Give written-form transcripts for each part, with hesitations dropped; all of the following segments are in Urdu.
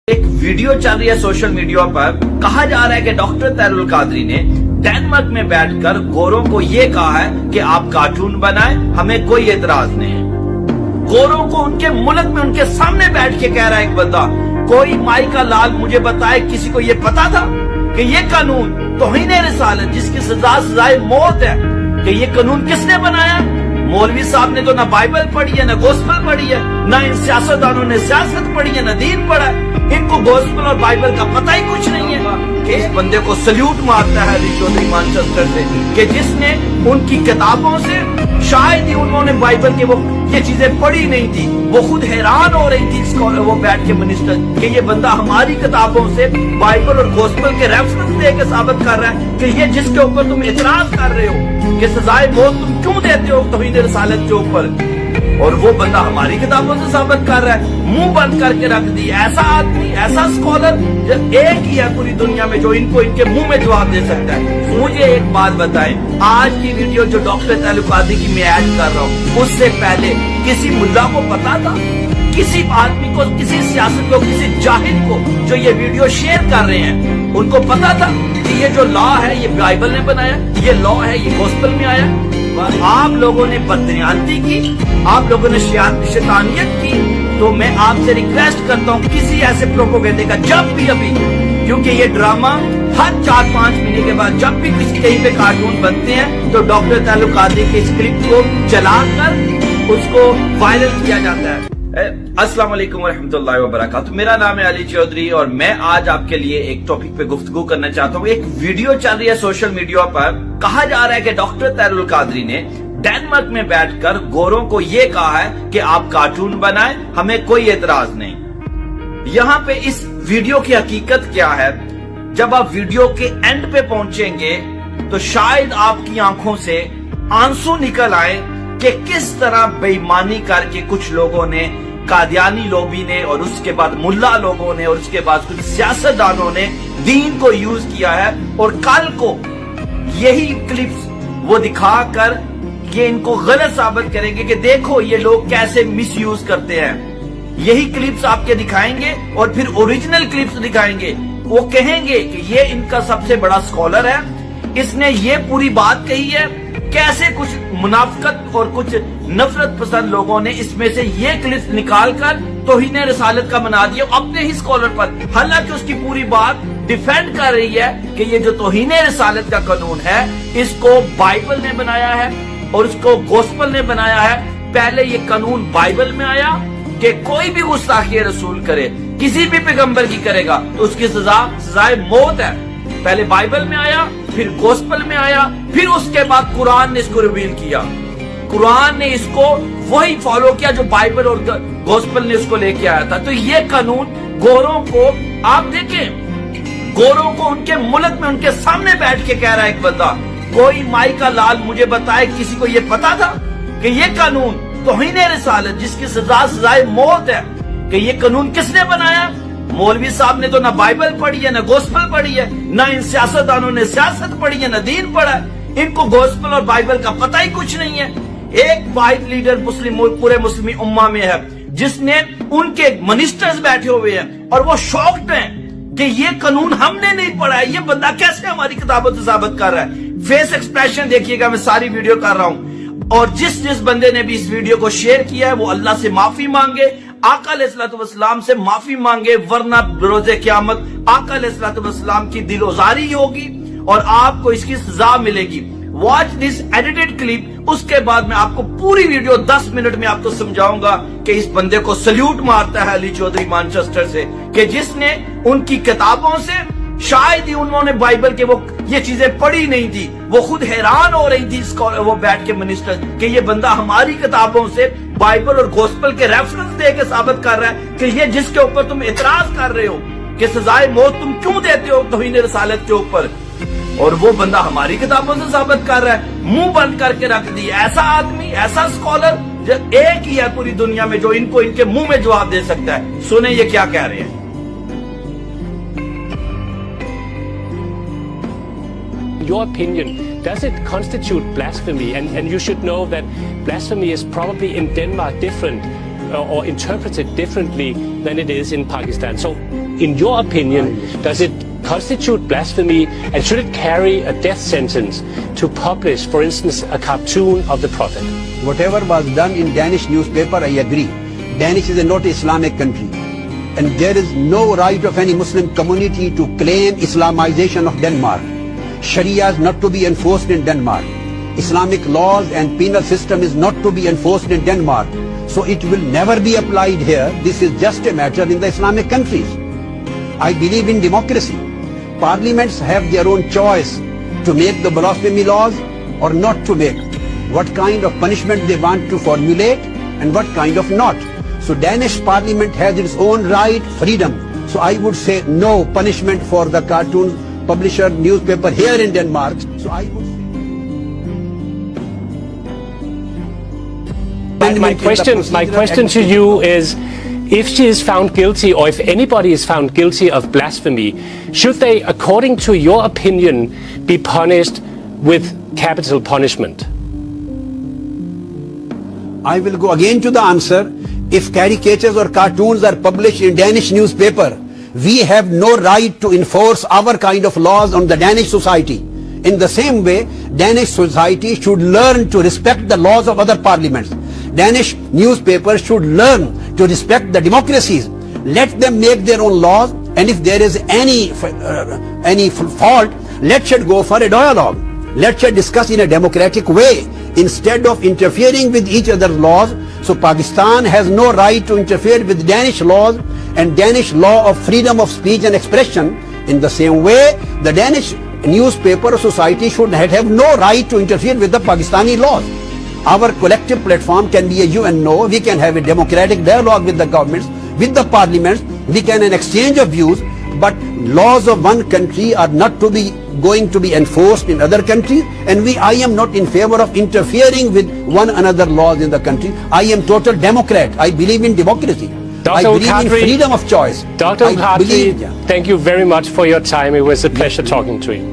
ایک ویڈیو چل رہی ہے سوشل میڈیا پر، کہا جا رہا ہے کہ ڈاکٹر طاہر القادری نے ڈینمارک میں بیٹھ کر گوروں کو یہ کہا ہے کہ آپ کارٹون بنائیں، ہمیں کوئی اعتراض نہیں ہے۔ گوروں کو ان کے ملک میں ان کے سامنے بیٹھ کے کہہ رہا ہے ایک بندہ، کوئی مائی کا لال مجھے بتائے کسی کو یہ پتا تھا کہ یہ قانون توہین رسالت جس کی سزائے موت ہے، کہ یہ قانون کس نے بنایا؟ مولوی صاحب نے تو نہ بائبل پڑھی ہے، نہ گوسپل پڑھی ہے، نہ ان سیاستدانوں نے سیاست پڑھی ہے، نہ دین پڑھا ہے۔ ان کو گوسپل اور بائبل کا پتہ ہی کچھ نہیں ہے کہ اس بندے کو سلیوٹ مارتا ہے علی چودھری مانچسٹر سے، کہ جس نے ان کی کتابوں سے، شاید ہی انہوں نے بائبل کے وہ یہ چیزیں پڑھی نہیں تھی، وہ خود حیران ہو رہی تھی وہ بیٹھ کے منسٹر کہ یہ بندہ ہماری کتابوں سے بائبل اور گوسپل کے ریفرنس دے کے ثابت کر رہا ہے کہ یہ جس کے اوپر تم اعتراض کر رہے ہو کہ سزائے موت تم کیوں دیتے ہو توحید رسالت کے اوپر، اور وہ بندہ ہماری کتابوں سے ثابت کر رہا ہے، منہ بند کر کے رکھ دی۔ ایسا آدمی، ایسا اسکالر ایک ہی ہے پوری دنیا میں جو ان کو ان کے منہ میں جواب دے سکتا ہے۔ مجھے ایک بات بتائیں، آج کی ویڈیو جو ڈاکٹر طاہر القادری کی میں ایڈ کر رہا ہوں، اس سے پہلے کسی ملا کو پتا تھا، کسی آدمی کو، کسی سیاست کو، کسی جاہل کو جو یہ ویڈیو شیئر کر رہے ہیں، ان کو پتا تھا کہ یہ جو لا ہے یہ بائبل نے بنایا، یہ لا ہے یہ گوسپل میں آیا؟ آپ لوگوں نے بددیانتی کی، آپ لوگوں نے شیطانیت کی، تو میں آپ سے ریکویسٹ کرتا ہوں کسی ایسے پروپیگنڈے کا جب بھی ابھی، کیونکہ یہ ڈرامہ ہر 4-5 مہینے کے بعد جب بھی کسی کہیں پہ کارٹون بنتے ہیں تو ڈاکٹر طاہر القادری کے اسکرپٹ کو چلا کر اس کو وائرل کیا جاتا ہے۔ السلام علیکم ورحمۃ اللہ وبرکاتہ، میرا نام ہے علی چودھری اور میں آج آپ کے لیے ایک ٹاپک پہ گفتگو کرنا چاہتا ہوں۔ ایک ویڈیو چل رہی ہے سوشل میڈیا پر، کہا جا رہا ہے کہ ڈاکٹر طاہر القادری نے ڈینمارک میں بیٹھ کر گوروں کو یہ کہا ہے کہ آپ کارٹون بنائیں، ہمیں کوئی اعتراض نہیں۔ یہاں پہ اس ویڈیو کی حقیقت کیا ہے؟ جب آپ ویڈیو کے اینڈ پہ پہنچیں گے تو شاید آپ کی آنکھوں سے آنسو نکل آئے کہ کس طرح بے ایمانی کر کے کچھ لوگوں نے، قادیانی لوبی نے، اور اس کے بعد ملا لوگوں نے، اور اس کے بعد کچھ سیاستدانوں نے دین کو یوز کیا ہے، اور کل کو یہی کلپس وہ دکھا کر یہ ان کو غلط ثابت کریں گے کہ دیکھو یہ لوگ کیسے مس یوز کرتے ہیں۔ یہی کلپس آپ کے دکھائیں گے اور پھر اوریجنل کلپس دکھائیں گے، وہ کہیں گے کہ یہ ان کا سب سے بڑا اسکالر ہے، اس نے یہ پوری بات کہی ہے۔ کیسے کچھ منافقت اور کچھ نفرت پسند لوگوں نے اس میں سے یہ کلپس نکال کر توہین رسالت کا بنا دیا اپنے ہی اسکالر پر، حالانکہ اس کی پوری بات ڈیفینڈ کر رہی ہے کہ یہ جو توہین رسالت کا قانون ہے اس کو بائبل نے بنایا ہے اور اس کو گوسپل نے بنایا ہے۔ پہلے یہ قانون بائبل میں آیا کہ کوئی بھی گستاخی رسول کرے، کسی بھی پیغمبر کی کرے گا تو اس کی سزائے موت ہے۔ پہلے بائبل میں آیا، پھر گوسپل میں آیا، پھر اس کے بعد قرآن نے اس کو ریویل کیا۔ قرآن نے اس کو وہی فالو کیا جو بائبل اور گوسپل نے اس کو لے کے آیا تھا۔ تو یہ قانون گوروں کو، آپ دیکھیں، گوروں کو ان کے ملک میں ان کے سامنے بیٹھ کے کہہ رہا ہے ایک بندہ، کوئی مائی کا لال مجھے بتائے کسی کو یہ پتا تھا کہ یہ قانون توہین رسالت جس کی سزائے موت ہے، کہ یہ قانون کس نے بنایا؟ مولوی صاحب نے تو نہ بائبل پڑھی ہے، نہ گوسپل پڑھی ہے، نہ ان سیاستدانوں نے سیاست پڑھی ہے، نہ دین پڑھا ہے۔ ان کو گوسپل اور بائبل کا پتہ ہی کچھ نہیں ہے۔ ایک واحد لیڈر پورے مسلم امہ میں ہے جس نے، ان کے منسٹرز بیٹھے ہوئے ہیں اور وہ شاکڈ ہیں کہ یہ قانون ہم نے نہیں پڑھا ہے، یہ بندہ کیسے ہماری کتابوں سے ثابت کر رہا ہے۔ فیس ایکسپریشن دیکھیے گا، میں ساری ویڈیو کر رہا ہوں، اور جس بندے نے بھی اس ویڈیو کو شیئر کیا ہے وہ اللہ سے معافی مانگے، آقا علیہ الصلوۃ والسلام سے معافی مانگے، ورنہ بروز قیامت آقا علیہ الصلوۃ والسلام کی دل ازاری ہوگی اور آپ کو اس کی سزا ملے گی۔ واچ دس ایڈیٹڈ کلپ، اس کے بعد میں آپ کو پوری ویڈیو 10 منٹ میں آپ کو سمجھاؤں گا کہ اس بندے کو سلیوٹ مارتا ہے علی چودھری مانچسٹر سے، کہ جس نے ان کی کتابوں سے، شاید ہی انہوں نے بائبل کے وہ یہ چیزیں پڑھی نہیں تھی، وہ خود حیران ہو رہی تھی وہ بیٹھ کے منسٹر کہ یہ بندہ ہماری کتابوں سے بائبل اور گوسپل کے ریفرنس دے کے ثابت کر رہا ہے کہ یہ جس کے اوپر تم اعتراض کر رہے ہو کہ سزائے موت تم کیوں دیتے ہو توہین رسالت کے اوپر، اور وہ بندہ ہماری کتابوں سے ثابت کر رہا ہے، منہ بند کر کے رکھ دی۔ ایسا آدمی، ایسا اسکالر ایک ہی ہے پوری دنیا میں جو ان کو ان کے منہ میں جواب دے سکتا ہے۔ سنیں یہ کیا کہہ رہے ہیں۔ Your opinion, does it constitute blasphemy? And you should know that blasphemy is probably in Denmark different or interpreted differently than it is in Pakistan. So in your opinion, does it constitute blasphemy, and should it carry a death sentence to publish, for instance, a cartoon of the Prophet? Whatever was done in Danish newspaper, I agree. Danish is not an Islamic country. And there is no right of any Muslim community to claim Islamization of Denmark. Sharia is not to be enforced in Denmark. Islamic laws and penal system is not to be enforced in Denmark. So it will never be applied here. This is just a matter in the Islamic countries. I believe in democracy. Parliaments have their own choice to make the blasphemy laws or not to make. What kind of punishment they want to formulate and what kind of not. So Danish parliament has its own right, freedom. So I would say no punishment for the cartoon publisher newspaper here in Denmark. So I would say My question to you is, if she is found guilty, or if anybody is found guilty of blasphemy, should they, according to your opinion, be punished with capital punishment? I will go again to the answer. If caricatures or cartoons are published in Danish newspaper, we have no right to enforce our kind of laws on the Danish society. In the same way, Danish society should learn to respect the laws of other parliaments. Danish newspapers should learn to respect the democracies. Let them make their own laws, and if there is any fault, let's go for a dialogue. Let's discuss in a democratic way instead of interfering with each other's laws. So Pakistan has no right to interfere with Danish laws and Danish law of freedom of speech and expression. In the same way, the Danish newspaper society should have no right to interfere with the Pakistani laws. Our collective platform can be a you and no. We can have a democratic dialogue with the governments, with the parliaments. We can an exchange of views, but laws of one country are not to be going to be enforced in other countries. And I am not in favor of interfering with one another laws in the country. I am total Democrat. I believe in democracy. I believe in freedom of choice. Dr. Khatri, thank you very much for your time. It was a pleasure talking to you.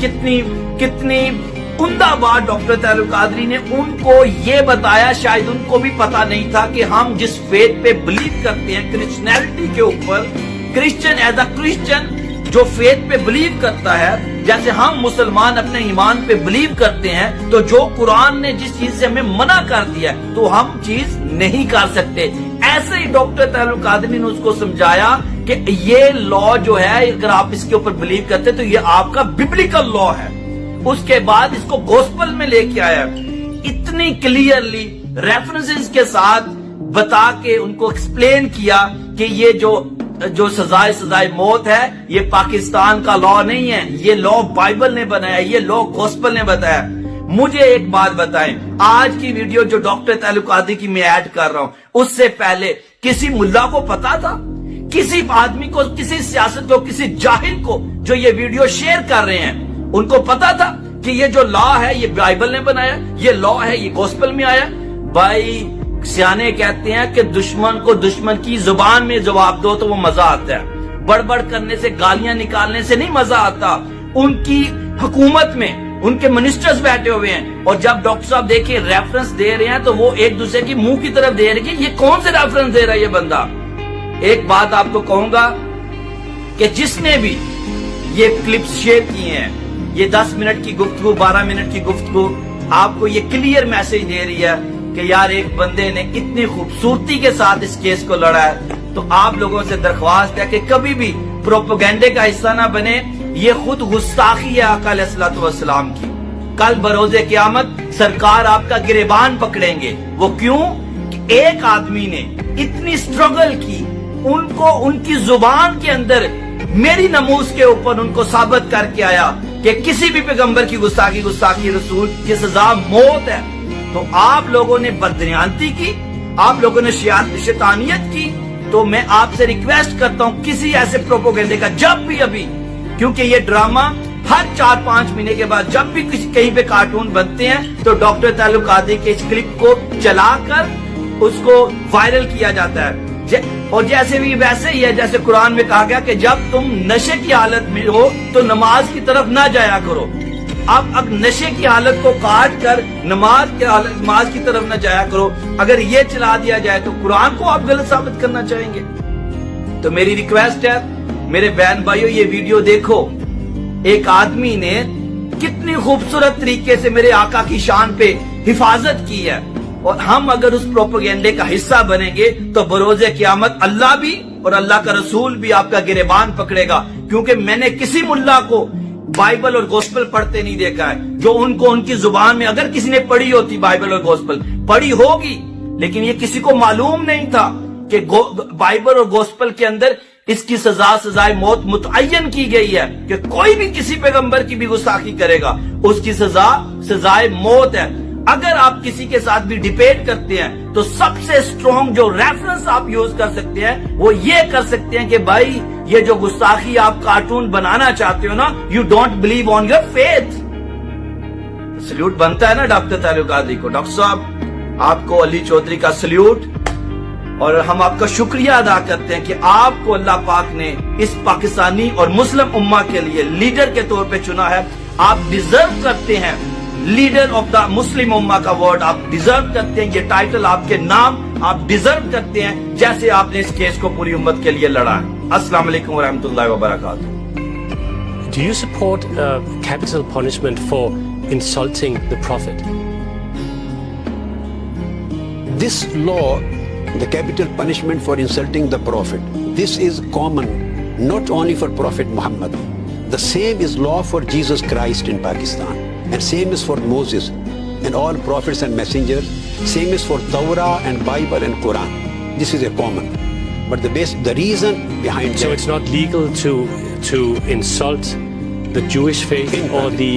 کتنی عمدہ بات ڈاکٹر طاہر القادری نے ان کو یہ بتایا. شاید ان کو بھی پتا نہیں تھا کہ ہم جس فیتھ پہ بلیو کرتے ہیں کرسچنیلٹی کے اوپر, کرسچن ایز اے کرسچن جو فیتھ پہ بلیو کرتا ہے, جیسے ہم مسلمان اپنے ایمان پہ بلیو کرتے ہیں, تو جو قرآن نے جس چیز سے ہمیں منع کر دیا ہے تو ہم چیز نہیں کر سکتے. ایسے ہی ڈاکٹر طاہر القادری نے اس کو سمجھایا کہ یہ لا جو ہے اگر آپ اس کے اوپر بلیو کرتے تو یہ آپ کا ببلیکل لا ہے. اس کے بعد اس کو گوسپل میں لے کے آیا, اتنی کلیئرلی ریفرنسز کے ساتھ بتا کے ان کو ایکسپلین کیا کہ یہ جو سزائے موت ہے یہ پاکستان کا لا نہیں ہے, یہ لا بائبل نے بنایا, یہ لا گوسپل نے بتایا. مجھے ایک بات بتائیں, آج کی ویڈیو جو ڈاکٹر طاہر القادری کی میں ایڈ کر رہا ہوں, اس سے پہلے کسی ملا کو پتا تھا, کسی آدمی کو, کسی سیاست کو, کسی جاہل کو جو یہ ویڈیو شیئر کر رہے ہیں, ان کو پتا تھا کہ یہ جو لا ہے یہ بائبل نے بنایا, یہ لا ہے یہ گوسپل میں آیا؟ بھائی سیانے کہتے ہیں کہ دشمن کو دشمن کی زبان میں جواب دو تو وہ مزہ آتا ہے, بڑبڑ کرنے سے, گالیاں نکالنے سے نہیں مزہ آتا. ان کی حکومت میں ان کے منسٹرز بیٹھے ہوئے ہیں, اور جب ڈاکٹر صاحب دیکھیں ریفرنس دے رہے ہیں تو وہ ایک دوسرے کی منہ کی طرف دے رہے ہیں کہ یہ کون سے ریفرنس دے رہا ہے یہ بندہ. ایک بات آپ کو کہوں گا کہ جس نے بھی یہ کلپس شیئر کیے ہیں, یہ 10 منٹ کی گفتگو, 12 منٹ کی گفتگو آپ کو یہ کلیئر میسج دے رہی ہے کہ یار ایک بندے نے اتنی خوبصورتی کے ساتھ اس کیس کو لڑا ہے. تو آپ لوگوں سے درخواست ہے کہ کبھی بھی پروپیگنڈے کا حصہ نہ بنے, یہ خود گستاخی ہے آقا علیہ الصلوۃ والسلام کی. کل بروز قیامت سرکار آپ کا گریبان پکڑیں گے. وہ کیوں کہ ایک آدمی نے اتنی سٹرگل کی, ان کو ان کی زبان کے اندر میری ناموس کے اوپر ان کو ثابت کر کے آیا کہ کسی بھی پیغمبر کی گستاخی رسول کی سزا موت ہے. تو آپ لوگوں نے بددیانتی کی, آپ لوگوں نے شیطانیت کی. تو میں آپ سے ریکویسٹ کرتا ہوں کسی ایسے پروپیگنڈے کا جب بھی ابھی, کیونکہ یہ ڈرامہ ہر 4-5 مہینے کے بعد جب بھی کہیں پہ کارٹون بنتے ہیں تو ڈاکٹر طاہر القادری کے اس کلپ کو چلا کر اس کو وائرل کیا جاتا ہے. اور جیسے بھی ویسے ہی ہے جیسے قرآن میں کہا گیا کہ جب تم نشے کی حالت میں ہو تو نماز کی طرف نہ جایا کرو. اب نشے کی حالت کو کاٹ کر نماز کی طرف نہ جایا کرو. اگر یہ چلا دیا جائے تو قرآن کو آپ غلط ثابت کرنا چاہیں گے. تو میری ریکویسٹ ہے میرے بہن بھائیو, یہ ویڈیو دیکھو. ایک آدمی نے کتنی خوبصورت طریقے سے میرے آقا کی شان پہ حفاظت کی ہے, اور ہم اگر اس پروپیگنڈے کا حصہ بنیں گے تو بروز قیامت اللہ بھی اور اللہ کا رسول بھی آپ کا گریبان پکڑے گا. کیونکہ میں نے کسی ملا کو بائبل اور گوسپل پڑھتے نہیں دیکھا ہے جو ان کو ان کی زبان میں, اگر کسی نے پڑھی ہوتی بائبل اور گوسپل پڑھی ہوگی, لیکن یہ کسی کو معلوم نہیں تھا کہ بائبل اور گوسپل کے اندر اس کی سزائے موت متعین کی گئی ہے کہ کوئی بھی کسی پیغمبر کی بھی گستاخی کرے گا اس کی سزائے موت ہے. اگر آپ کسی کے ساتھ بھی ڈیبیٹ کرتے ہیں تو سب سے سٹرونگ جو ریفرنس آپ یوز کر سکتے ہیں وہ یہ کر سکتے ہیں کہ بھائی یہ جو گستاخی آپ کارٹون بنانا چاہتے ہو نا, you don't believe on your faith. Salute بنتا ہے نا ڈاکٹر طاہر القادری کو. ڈاکٹر صاحب آپ کو علی چودھری کا سلیوٹ, اور ہم آپ کا شکریہ ادا کرتے ہیں کہ آپ کو اللہ پاک نے اس پاکستانی اور مسلم امہ کے لیے لیڈر کے طور پہ چنا ہے. آپ ڈیزرو کرتے ہیں لیڈر آف دا مسلم امہ کا ورڈ, آپ ڈیزرو کرتے ہیں یہ ٹائٹل, آپ کے نام آپ ڈیزرو کرتے ہیں جیسے آپ نے اس کیس کو پوری امت کے لیے لڑا ہے. السلام علیکم ورحمۃ اللہ وبرکاتہ. Do you support capital punishment for insulting the Prophet? This law, the capital punishment for insulting the Prophet, this is common not only for Prophet Muhammad. The same is law for Jesus Christ in Pakistan, and same is for Moses and all prophets and messengers. Same is for Torah and Bible and Quran. This is a common. But the reason behind So that, it's not legal to insult the Jewish faith or the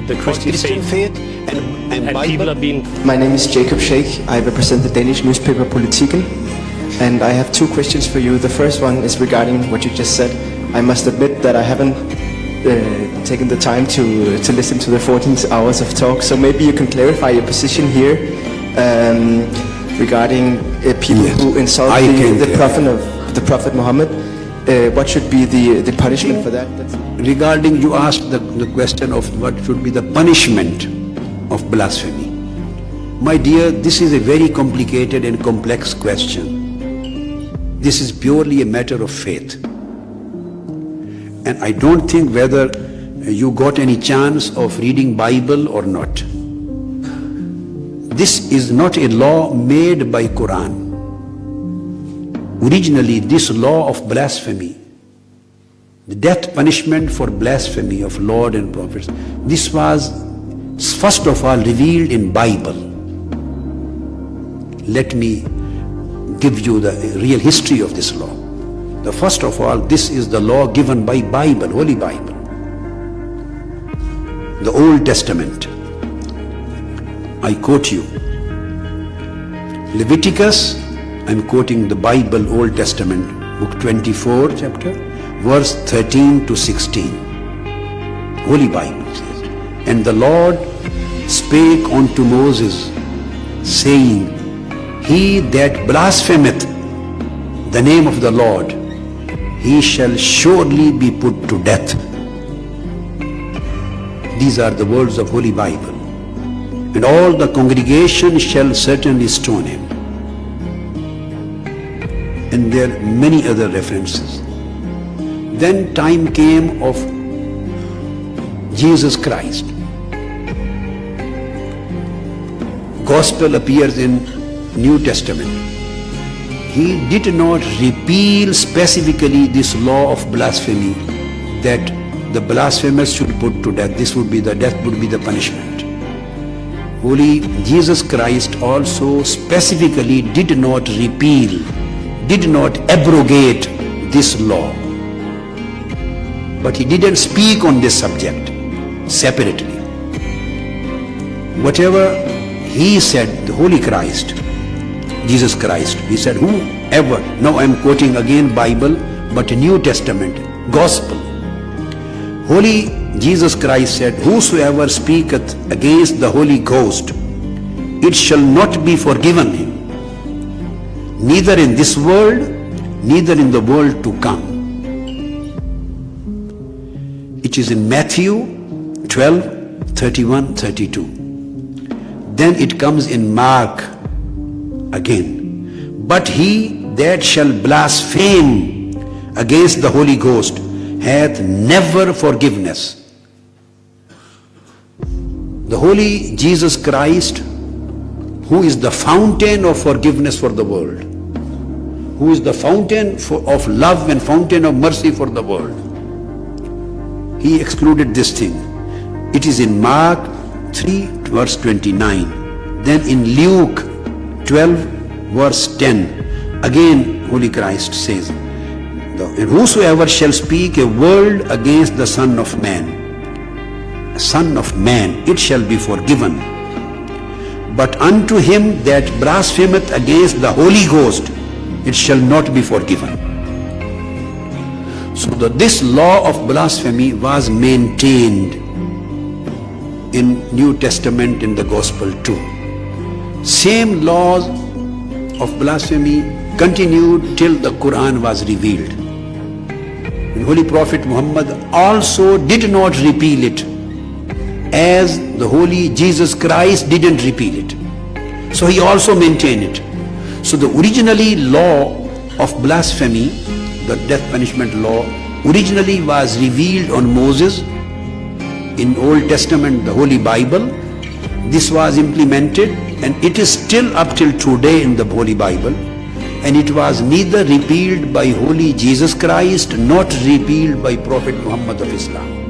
the Christian faith, and and Bible. people are being. My name is Jacob Sheikh. I represent the Danish newspaper Politiken, and I have two questions for you. The first one is regarding what you just said. I must admit that I haven't taken the time to listen to the 14 hours of talk, so maybe you can clarify your position here regarding people Yes, who insult the Prophet Muhammad. what should be the punishment for that? Regarding, you asked the question of what should be the punishment of blasphemy. My dear, this is a very complicated and complex question. This is purely a matter of faith. And I don't think whether you got any chance of reading Bible or not. This is not a law made by Quran. Originally, this law of blasphemy, the death punishment for blasphemy of Lord and prophets, this was first of all revealed in Bible. Let me give you the real history of this law. The first of all, this is the law given by Bible, Holy Bible, the Old Testament. I quote you, Leviticus, I'm quoting the Bible, Old Testament, book 24, chapter, verse 13 to 16. Holy Bible says, and the Lord spake unto Moses, saying, he that blasphemeth the name of the Lord, he shall surely be put to death. These are the words of Holy Bible. And all the congregation shall certainly stone him. And there are many other references. Then time came of Jesus Christ. Gospel appears in New Testament. He did not repeal specifically this law of blasphemy, that the blasphemous should put to death. This would be the death, would be the punishment. Holy Jesus Christ also specifically did not repeal, did not abrogate this law. But he didn't speak on this subject separately. Whatever he said, the Holy Christ, Jesus Christ, he said, whoever, now I'm quoting again Bible, but New Testament, Gospel. Holy Jesus Christ said, whosoever speaketh against the Holy Ghost, it shall not be forgiven him, neither in this world, neither in the world to come. It is in Matthew 12, 31, 32. Then it comes in Mark again. But he that shall blaspheme against the Holy Ghost hath never forgiveness. The Holy Jesus Christ, who is the fountain of forgiveness for the world, who is the fountain of love and fountain of mercy for the world, he excluded this thing. It is in Mark 3 verse 29. Then in Luke 12 verse 10, again Holy Christ says, and whosoever shall speak a word against the Son of Man, it shall be forgiven. But unto him that blasphemeth against the Holy Ghost, it shall not be forgiven. So this law of blasphemy was maintained in New Testament, in the Gospel too. Same laws of blasphemy continued till the Quran was revealed. And Holy Prophet Muhammad also did not repeal it, as the Holy Jesus Christ didn't repeal it. So he also maintained it. So the originally law of blasphemy, the death punishment law, originally was revealed on Moses in Old Testament, the Holy Bible. This was implemented, and it is still up till today in the Holy Bible. And it was neither repealed by Holy Jesus Christ, not repealed by Prophet Muhammad of Islam.